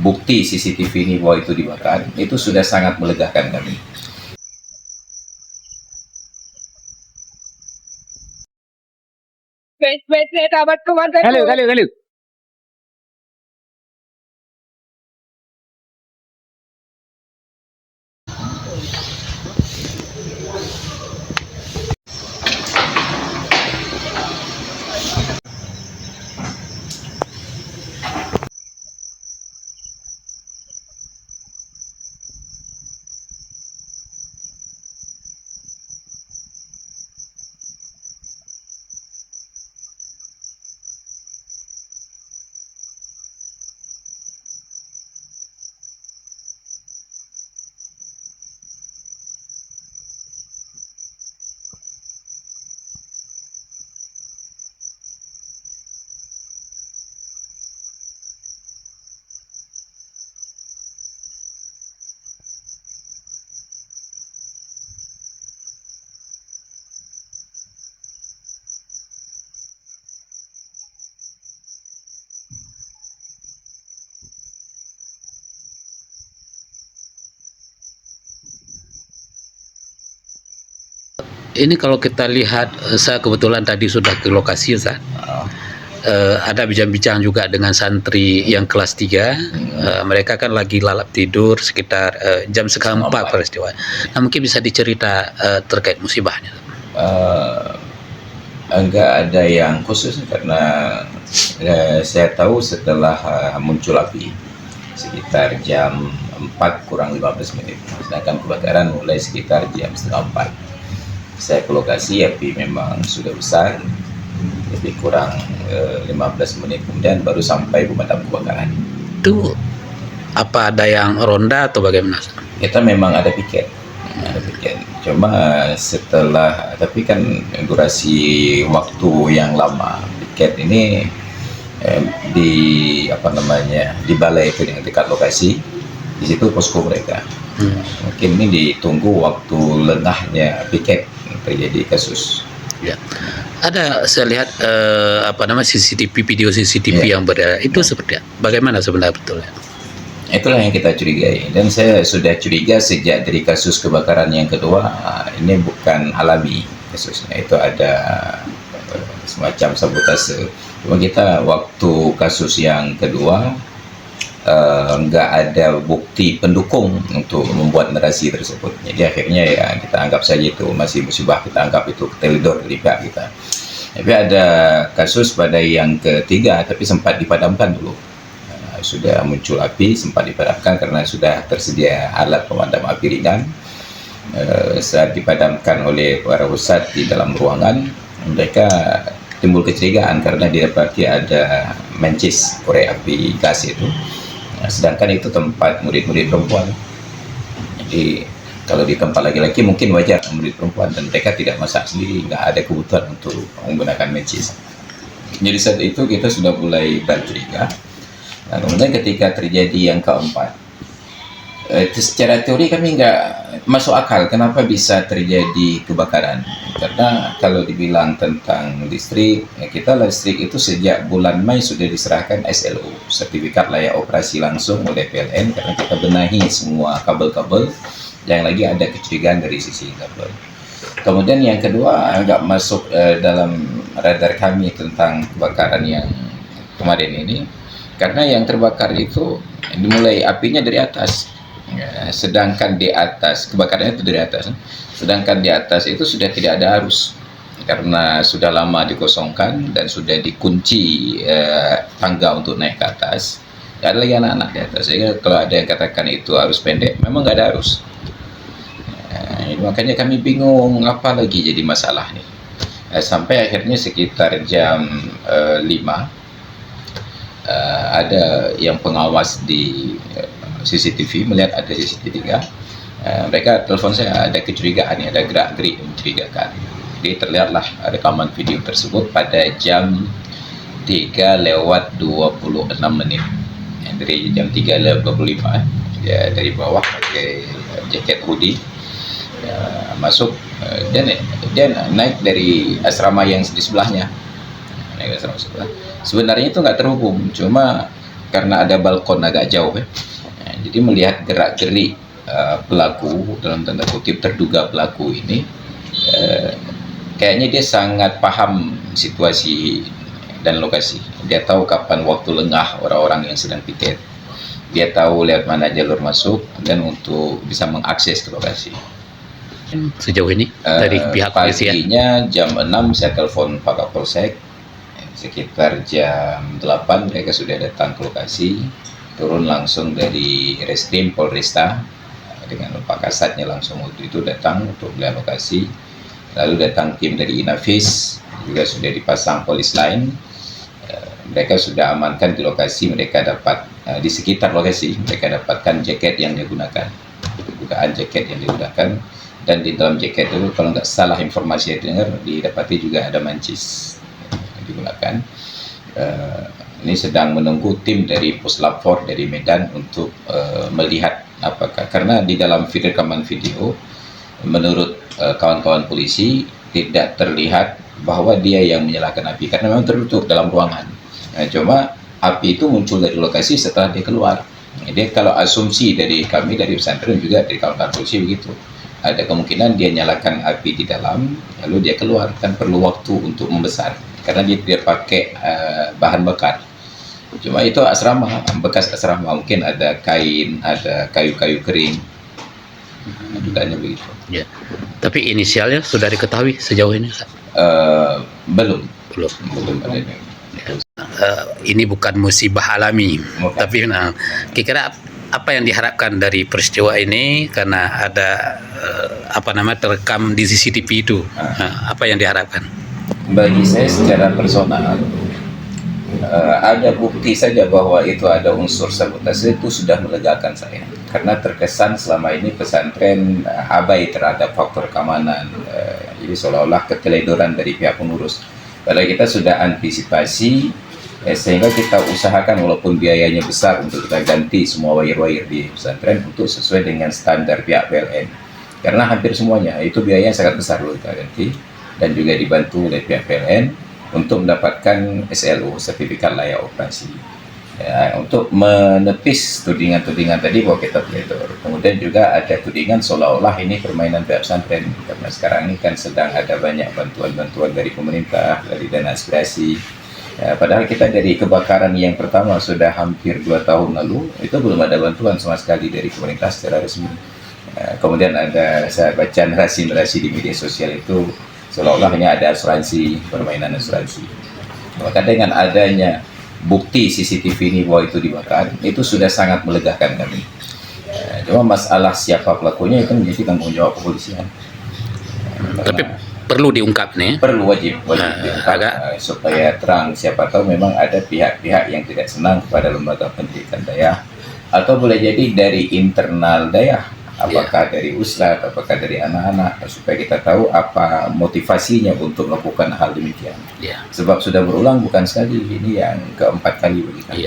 bukti CCTV ini bahwa itu dibakar, itu sudah sangat melegakan kami. Halo, halo, halo. Ini kalau kita lihat, saya kebetulan tadi sudah ke lokasi, Ustaz. Ada bincang-bincang juga dengan santri yang kelas 3. Mereka kan lagi lalap tidur sekitar jam setengah 4 peristiwa. Nah, mungkin bisa dicerita terkait musibahnya. Enggak ada yang khusus karena saya tahu setelah muncul api sekitar jam 4 kurang 15 menit, sedangkan kebakaran mulai sekitar jam setengah 4. Saya ke lokasi, api memang sudah besar, lebih kurang 15 menit kemudian baru sampai pemadam kebakaran. Itu apa ada yang ronda atau bagaimana? Kita memang ada piket, cuma setelah, tapi kan durasi waktu yang lama. Piket ini di balai itu yang dekat lokasi, di situ posko mereka. Mungkin ini ditunggu waktu lengahnya piket terjadi kasus. Ya. Ada, saya lihat CCTV, video CCTV yang berada itu seperti apa? Bagaimana sebenarnya betulnya? Itulah yang kita curigai, dan saya sudah curiga sejak dari kasus kebakaran yang kedua. Ini bukan alami kasusnya, itu ada semacam sabotase. Cuma kita waktu kasus yang kedua nggak ada bukti pendukung untuk membuat narasi tersebut. Jadi akhirnya ya kita anggap saja itu masih musibah, kita anggap itu teledor dari pihak kita. Tapi ada kasus pada yang ketiga, tapi sempat dipadamkan dulu. Sudah muncul api, sempat dipadamkan karena sudah tersedia alat pemadam api ringan. Saat dipadamkan oleh para ustadz di dalam ruangan, mereka timbul kecurigaan karena didapati ada mencis korek api gas itu. Sedangkan itu tempat murid-murid perempuan. Jadi kalau di tempat laki-laki mungkin wajar murid perempuan, dan mereka tidak masak sendiri, nggak ada kebutuhan untuk menggunakan mencis. Jadi saat itu kita sudah mulai bercuriga. Nah, kemudian ketika terjadi yang keempat, secara teori kami nggak masuk akal kenapa bisa terjadi kebakaran. Karena kalau dibilang tentang listrik, kita listrik itu sejak bulan Mei sudah diserahkan SLO, sertifikat layak operasi langsung oleh PLN, karena kita benahi semua kabel-kabel yang lagi ada kecurigaan dari sisi kabel. Kemudian yang kedua agak masuk dalam radar kami tentang kebakaran yang kemarin ini, karena yang terbakar itu dimulai apinya dari atas. Sedangkan di atas, kebakarannya itu dari atas, sedangkan di atas itu sudah tidak ada arus karena sudah lama dikosongkan dan sudah dikunci tangga untuk naik ke atas. Tidak ada lagi anak-anak di atas. Jadi kalau ada yang katakan itu arus pendek, memang nggak ada arus. Makanya kami bingung apa lagi jadi masalah nih. Sampai akhirnya sekitar jam 5 ada yang pengawas di CCTV melihat ada CCTV. Mereka telepon saya, ada kecurigaan, ada gerak-gerik mencurigakan. Jadi terlihatlah rekaman video tersebut pada jam 3:26. Dari jam 3:25 ya, dari bawah pakai jaket hoodie, masuk dan dia naik dari asrama yang di sebelahnya. Naik asrama sebelah. Sebenarnya itu nggak terhubung, cuma karena ada balkon agak jauh ya. Jadi melihat gerak-gerik pelaku, dalam tanda kutip terduga pelaku ini, kayaknya dia sangat paham situasi dan lokasi. Dia tahu kapan waktu lengah orang-orang yang sedang piket. Dia tahu lewat mana jalur masuk dan untuk bisa mengakses ke lokasi. Sejauh ini dari pihak polisian? Paginya jam 6 saya telepon Pak Kapolsek, sekitar jam 8 mereka sudah datang ke lokasi, turun langsung dari Reskrim Polresta dengan Pak Kasatnya langsung waktu itu datang untuk melihat lokasi. Lalu datang tim dari Inavis, juga sudah dipasang polis lain. Mereka sudah amankan di lokasi, mereka dapat di sekitar lokasi mereka dapatkan jaket yang digunakan, dugaan jaket yang digunakan. Dan di dalam jaket itu kalau nggak salah informasi yang dengar didapati juga ada mancis yang digunakan. Ini sedang menunggu tim dari Puslap 4 dari Medan untuk melihat apakah, karena di dalam rekaman video menurut kawan-kawan polisi tidak terlihat bahwa dia yang menyalakan api karena memang tertutup dalam ruangan. Cuma api itu muncul dari lokasi setelah dia keluar. Jadi kalau asumsi dari kami dari pesantren juga dari kawan-kawan polisi begitu, ada kemungkinan dia nyalakan api di dalam lalu dia keluar, kan perlu waktu untuk membesar karena dia tidak pakai bahan bakar. Cuma itu asrama, bekas asrama, mungkin ada kain, ada kayu-kayu kering, duganya begitu. Ya. Tapi inisialnya sudah diketahui sejauh ini? Belum ada. Ini bukan musibah alami, Bukan. tapi kira-kira apa yang diharapkan dari peristiwa ini karena ada terekam di CCTV itu, apa yang diharapkan? Bagi saya secara personal ada bukti saja bahwa itu ada unsur sabotase itu sudah melegakan saya, karena terkesan selama ini pesantren abai terhadap faktor keamanan, jadi seolah-olah keteledoran dari pihak pengurus. Padahal kita sudah antisipasi, sehingga kita usahakan walaupun biayanya besar untuk kita ganti semua wire-wire di pesantren untuk sesuai dengan standar pihak PLN, karena hampir semuanya itu biayanya sangat besar loh kita ganti, dan juga dibantu oleh pihak PLN untuk mendapatkan SLO, sertifikat layak operasi, ya, untuk menepis tudingan-tudingan tadi bahwa kita teledor. Kemudian juga ada tudingan seolah-olah ini permainan pihak pesantren, karena sekarang ini kan sedang ada banyak bantuan-bantuan dari pemerintah, dari dana aspirasi. Ya, padahal kita dari kebakaran yang pertama sudah hampir 2 tahun lalu itu belum ada bantuan sama sekali dari pemerintah secara resmi. Kemudian ada, saya baca narasi-narasi di media sosial itu seolah-olah hanya ada asuransi, permainan asuransi. Maka dengan adanya bukti CCTV ini bahwa itu dibakar, itu sudah sangat melegakan kami. Cuma masalah siapa pelakunya itu menjadi tanggung jawab kepolisian. Tapi perlu diungkap nih. Perlu wajib diungkap, supaya terang. Siapa tahu memang ada pihak-pihak yang tidak senang kepada lembaga pendidikan daerah, atau boleh jadi dari internal daerah, apakah dari ustadz, apakah dari anak-anak, supaya kita tahu apa motivasinya untuk melakukan hal demikian. Sebab sudah berulang bukan sekali, ini yang keempat kali bagi kami.